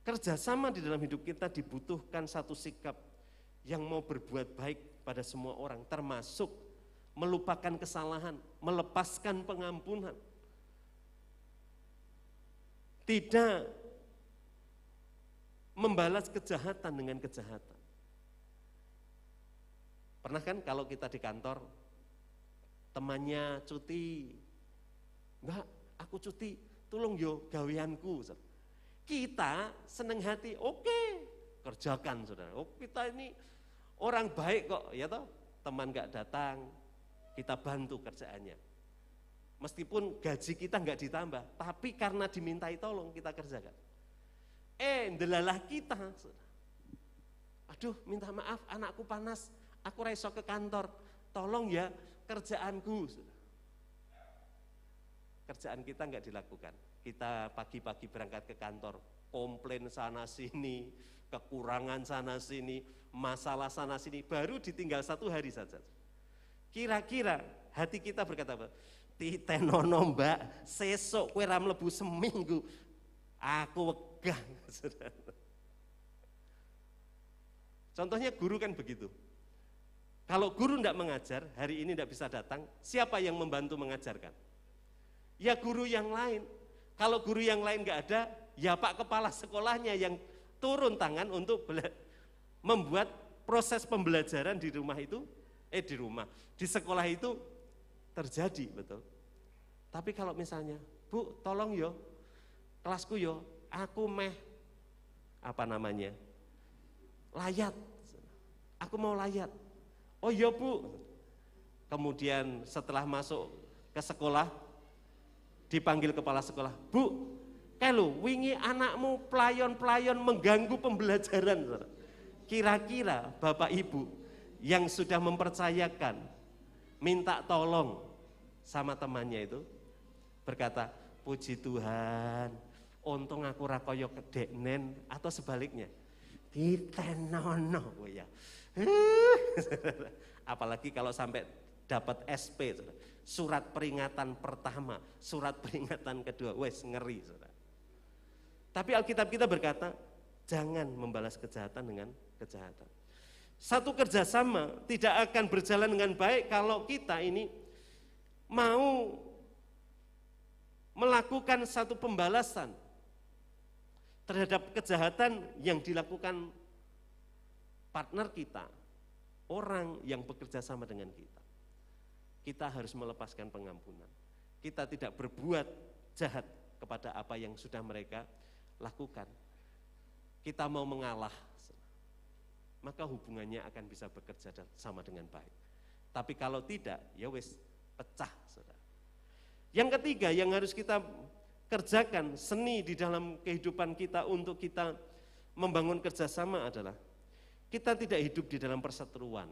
Kerjasama di dalam hidup kita dibutuhkan satu sikap yang mau berbuat baik pada semua orang, termasuk melupakan kesalahan, melepaskan pengampunan. Tidak membalas kejahatan dengan kejahatan. Pernah kan kalau kita di kantor, temannya cuti, enggak, aku cuti, tolong yo gaweanku. Kita seneng hati, oke, kerjakan, saudara. Oh, kita ini orang baik kok, ya toh. Teman enggak datang, kita bantu kerjaannya. Meskipun gaji kita enggak ditambah, tapi karena dimintai tolong kita kerjakan. Ndelalah kita, saudara. Aduh, minta maaf, anakku panas, aku raiso ke kantor, tolong ya kerjaanku. Saudara. Kerjaan kita enggak dilakukan. Kita pagi-pagi berangkat ke kantor, komplain sana sini, kekurangan sana sini, masalah sana sini, baru ditinggal 1 hari saja. Kira-kira hati kita berkata apa? Titenono mbak, sesok kowe ra mlebu seminggu, aku wegah. Contohnya guru kan begitu. Kalau guru tidak mengajar, hari ini tidak bisa datang, siapa yang membantu mengajarkan? Ya guru yang lain. Kalau guru yang lain nggak ada, ya Pak Kepala sekolahnya yang turun tangan untuk membuat proses pembelajaran di rumah itu, di sekolah itu terjadi, betul. Tapi kalau misalnya, Bu, tolong yo, kelasku yo, aku layat, aku mau layat. Oh iya Bu. Kemudian setelah masuk ke sekolah, dipanggil kepala sekolah, Bu, kelu wingi anakmu pelayon-pelayon mengganggu pembelajaran. Kira-kira Bapak Ibu yang sudah mempercayakan, minta tolong sama temannya itu, berkata, puji Tuhan, untung aku rakoyo kedeknen, atau sebaliknya, ditenono ya. Apalagi kalau sampai dapat SP, surat peringatan pertama, surat peringatan kedua, wes ngeri. Tapi Alkitab kita berkata, jangan membalas kejahatan dengan kejahatan. Satu kerjasama tidak akan berjalan dengan baik kalau kita ini mau melakukan satu pembalasan terhadap kejahatan yang dilakukan partner kita, orang yang bekerja sama dengan kita. Kita harus melepaskan pengampunan. Kita tidak berbuat jahat kepada apa yang sudah mereka lakukan. Kita mau mengalah, maka hubungannya akan bisa bekerja sama dengan baik. Tapi kalau tidak, ya wis pecah, saudara. Yang ketiga yang harus kita kerjakan, seni di dalam kehidupan kita untuk kita membangun kerjasama adalah kita tidak hidup di dalam perseteruan,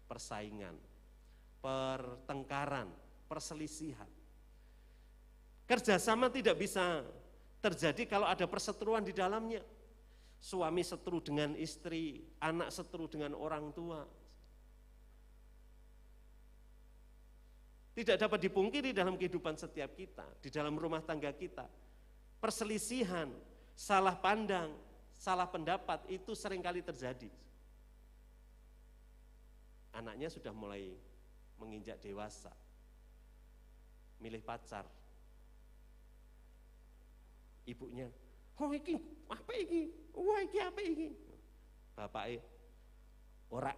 persaingan, pertengkaran, perselisihan. Kerjasama tidak bisa terjadi kalau ada perseteruan di dalamnya. Suami seteru dengan istri, anak seteru dengan orang tua. Tidak dapat dipungkiri dalam kehidupan setiap kita, di dalam rumah tangga kita. Perselisihan, salah pandang, salah pendapat itu seringkali terjadi. Anaknya sudah mulai menginjak dewasa, milih pacar. Ibunya, oh iki apa iki? Wah iki apa iki? Bapaknya, ora.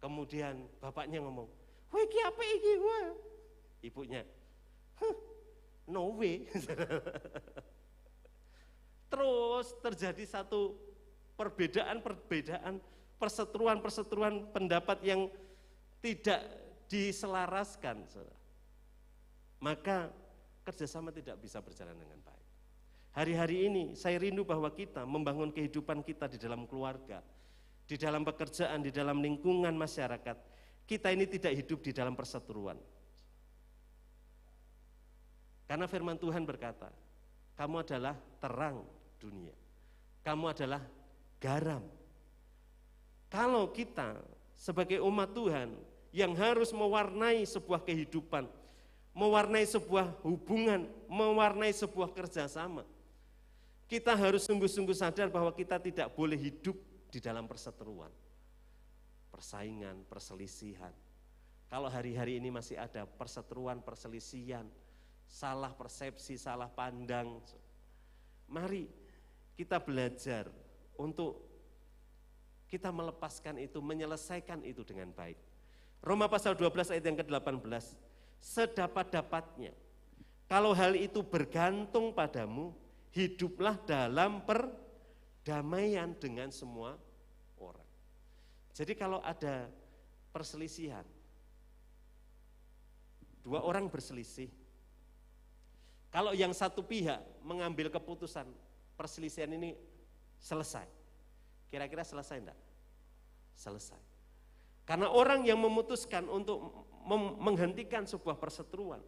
Kemudian bapaknya ngomong, wah iki apa iki? Wah. Ibunya, no way. Terus terjadi satu perbedaan, perseteruan pendapat yang tidak diselaraskan. Maka kerjasama tidak bisa berjalan dengan baik. Hari-hari ini saya rindu bahwa kita membangun kehidupan kita di dalam keluarga, di dalam pekerjaan, di dalam lingkungan masyarakat. Kita ini tidak hidup di dalam perseteruan. Karena firman Tuhan berkata, kamu adalah terang dunia. Kamu adalah garam. Kalau kita sebagai umat Tuhan yang harus mewarnai sebuah kehidupan, mewarnai sebuah hubungan, mewarnai sebuah kerjasama, kita harus sungguh-sungguh sadar bahwa kita tidak boleh hidup di dalam perseteruan, persaingan, perselisihan. Kalau hari-hari ini masih ada perseteruan, perselisihan, salah persepsi, salah pandang, mari kita belajar untuk kita melepaskan itu, menyelesaikan itu dengan baik. Roma pasal 12 ayat yang ke-18, sedapat-dapatnya, kalau hal itu bergantung padamu, hiduplah dalam perdamaian dengan semua orang. Jadi kalau ada perselisihan, dua orang berselisih, kalau yang satu pihak mengambil keputusan perselisihan ini selesai, kira-kira selesai enggak? Selesai. Karena orang yang memutuskan untuk menghentikan sebuah perseteruan,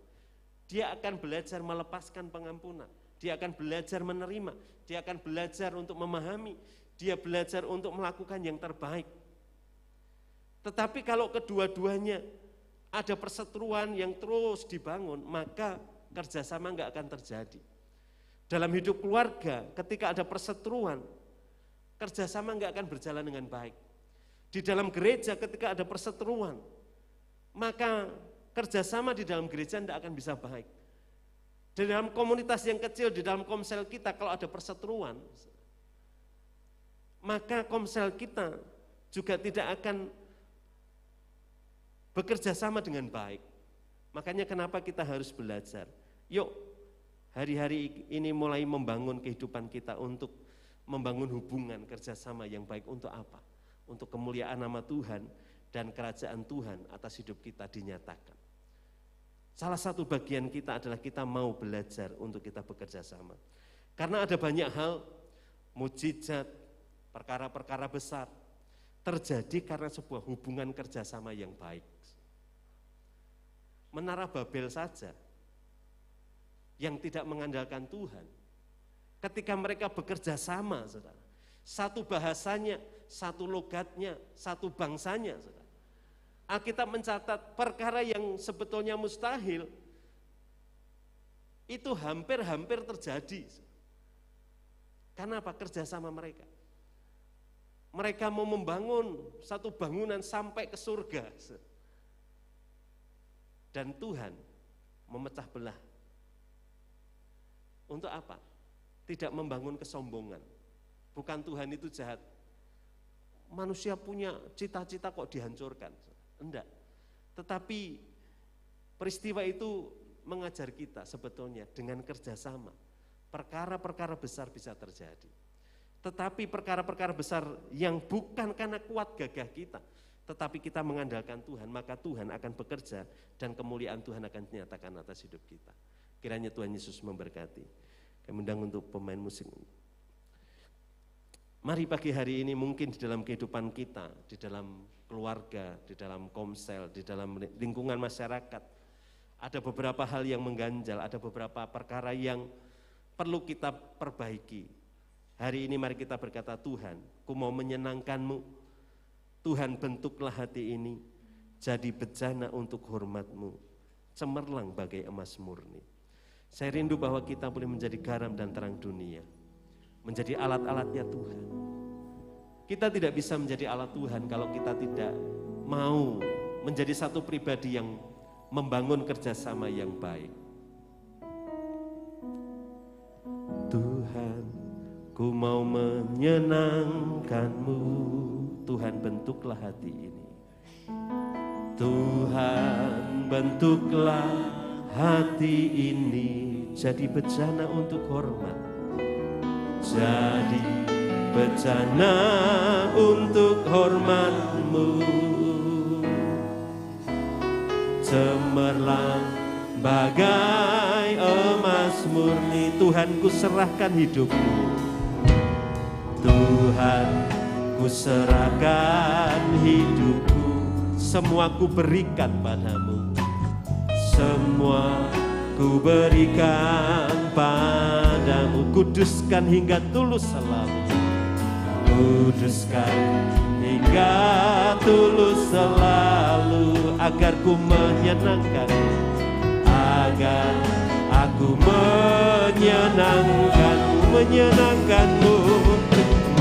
dia akan belajar melepaskan pengampunan. Dia akan belajar menerima, dia akan belajar untuk memahami, dia belajar untuk melakukan yang terbaik. Tetapi kalau kedua-duanya ada perseteruan yang terus dibangun, maka kerjasama enggak akan terjadi. Dalam hidup keluarga, ketika ada perseteruan, kerjasama enggak akan berjalan dengan baik. Di dalam gereja ketika ada perseteruan, maka kerjasama di dalam gereja enggak akan bisa baik. Di dalam komunitas yang kecil, di dalam komsel kita kalau ada perseteruan, maka komsel kita juga tidak akan bekerja sama dengan baik. Makanya kenapa kita harus belajar. Yuk, hari-hari ini mulai membangun kehidupan kita untuk membangun hubungan kerjasama yang baik. Untuk apa? Untuk kemuliaan nama Tuhan dan kerajaan Tuhan atas hidup kita dinyatakan. Salah satu bagian kita adalah kita mau belajar untuk kita bekerja sama. Karena ada banyak hal, mujizat, perkara-perkara besar terjadi karena sebuah hubungan kerjasama yang baik. Menara Babel saja yang tidak mengandalkan Tuhan, ketika mereka bekerja sama, saudara, satu bahasanya, satu logatnya, satu bangsanya, saudara. Alkitab mencatat perkara yang sebetulnya mustahil itu hampir-hampir terjadi. Karena apa? Kerjasama mereka. Mereka mau membangun satu bangunan sampai ke surga. Dan Tuhan memecah belah. Untuk apa? Tidak membangun kesombongan. Bukan Tuhan itu jahat. Manusia punya cita-cita kok dihancurkan. Enggak. Tetapi peristiwa itu mengajar kita sebetulnya dengan kerjasama. Perkara-perkara besar bisa terjadi. Tetapi perkara-perkara besar yang bukan karena kuat gagah kita, tetapi kita mengandalkan Tuhan, maka Tuhan akan bekerja dan kemuliaan Tuhan akan dinyatakan atas hidup kita. Kiranya Tuhan Yesus memberkati. Kami undang untuk pemain musik. Mari pagi hari ini mungkin di dalam kehidupan kita, di dalam keluarga, di dalam komsel, di dalam lingkungan masyarakat, ada beberapa hal yang mengganjal, ada beberapa perkara yang perlu kita perbaiki. Hari ini mari kita berkata, Tuhan, ku mau menyenangkan-Mu. Tuhan, bentuklah hati ini jadi bejana untuk hormat-Mu, cemerlang bagai emas murni. Saya rindu bahwa kita boleh menjadi garam dan terang dunia, menjadi alat-alatnya Tuhan. Kita tidak bisa menjadi alat Tuhan kalau kita tidak mau menjadi satu pribadi yang membangun kerjasama yang baik. Tuhan, ku mau menyenangkan-Mu. Tuhan, bentuklah hati ini. Tuhan, bentuklah hati ini jadi bejana untuk hormat, jadi bejana untuk hormat-Mu, cemerlang bagai emas murni. Tuhan, ku serahkan hidupku. Tuhan, ku serahkan hidupku, semua ku berikan padamu, semua ku berikan padamu. Kuduskan hingga tulus selalu, kuduskan hingga tulus selalu, agar ku menyenangkanmu, agar aku menyenangkanmu, menyenangkanmu,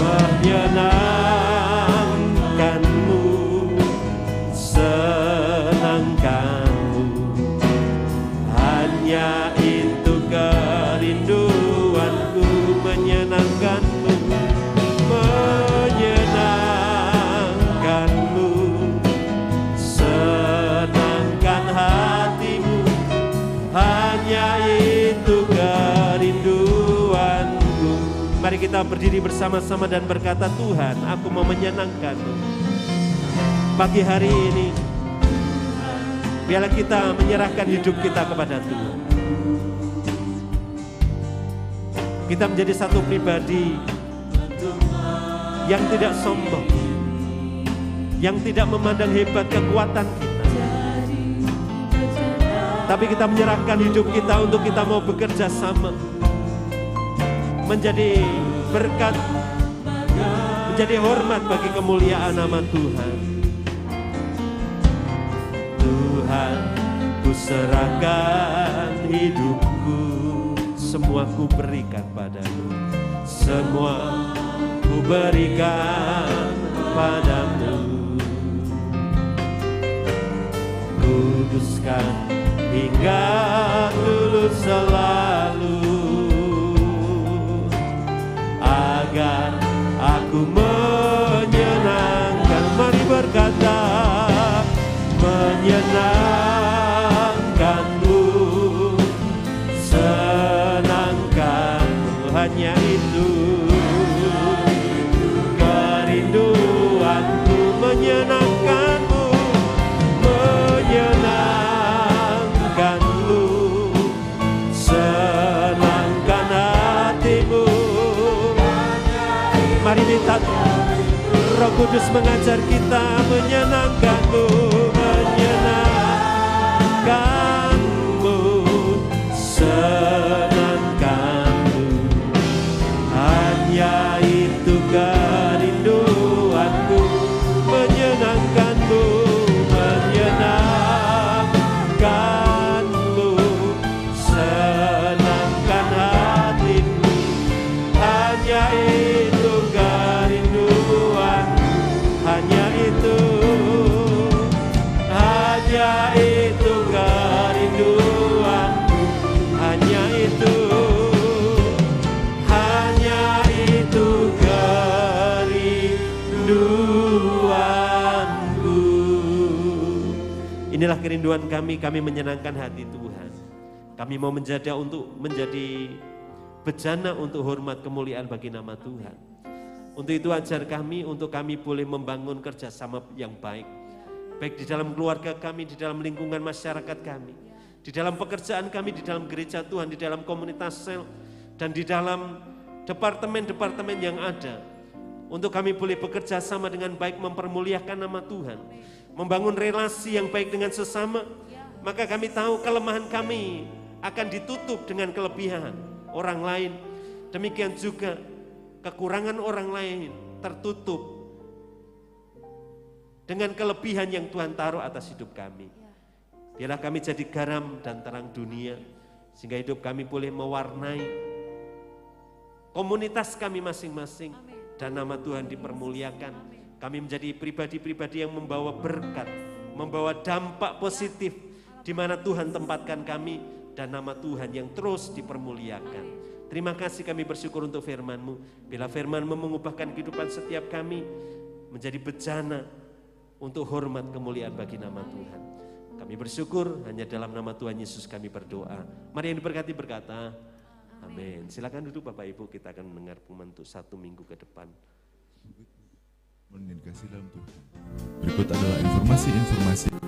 menyenangkanmu, senangkanmu. Hanya itu kerinduanku, menyenangkanmu, menyenangkanmu, senangkan hatimu. Hanya itu kerinduanku. Mari kita berdiri bersama-sama dan berkata, Tuhan, aku mau menyenangkan-Mu. Pagi hari ini, biarlah kita menyerahkan hidup kita kepada Tuhan. Kita menjadi satu pribadi yang tidak sombong, yang tidak memandang hebat kekuatan kita, tapi kita menyerahkan hidup kita untuk kita mau bekerja sama, menjadi berkat, menjadi hormat bagi kemuliaan nama Tuhan. Tuhan, ku serahkan hidupku, semua ku berikan padamu, semua ku berikan padamu. Kuduskan hingga tulus selalu, agar aku menyenangkan. Mari berkata, menyenangkan-Mu, senangkan-Mu. Hanya itu kerinduanku, menyenangkan-Mu, menyenangkan-Mu, senangkan hatimu. Mari minta Roh Kudus mengajar kita menyenangkan-Mu, menyenangkan-Mu, senangkan-Mu. Hanya itu kerinduanku, menyenangkan-Mu, menyenangkan-Mu, senangkan hatimu. Hanya itu kerinduan, hanya itu, hanya itu Inilah kerinduan kami menyenangkan hati Tuhan. Kami mau menjadi bejana untuk hormat kemuliaan bagi nama Tuhan. Untuk itu ajar kami, untuk kami boleh membangun kerjasama yang baik. Baik di dalam keluarga kami, di dalam lingkungan masyarakat kami, di dalam pekerjaan kami, di dalam gereja Tuhan, di dalam komunitas sel, dan di dalam departemen-departemen yang ada. Untuk kami boleh bekerja sama dengan baik mempermuliakan nama Tuhan. Membangun relasi yang baik dengan sesama. Maka kami tahu kelemahan kami akan ditutup dengan kelebihan orang lain. Demikian juga kekurangan orang lain tertutup dengan kelebihan yang Tuhan taruh atas hidup kami. Biarlah kami jadi garam dan terang dunia, sehingga hidup kami boleh mewarnai komunitas kami masing-masing, dan nama Tuhan dipermuliakan. Kami menjadi pribadi-pribadi yang membawa berkat, membawa dampak positif di mana Tuhan tempatkan kami, dan nama Tuhan yang terus dipermuliakan. Terima kasih, kami bersyukur untuk firman-Mu. Bila firman-Mu mengubahkan kehidupan setiap kami menjadi bejana untuk hormat kemuliaan bagi nama Tuhan. Kami bersyukur, hanya dalam nama Tuhan Yesus kami berdoa. Mari yang diberkati berkata, amin. Silakan duduk Bapak Ibu, kita akan mendengar pengumuman untuk 1 minggu ke depan. Kasih dalam Tuhan. Berikut adalah informasi-informasi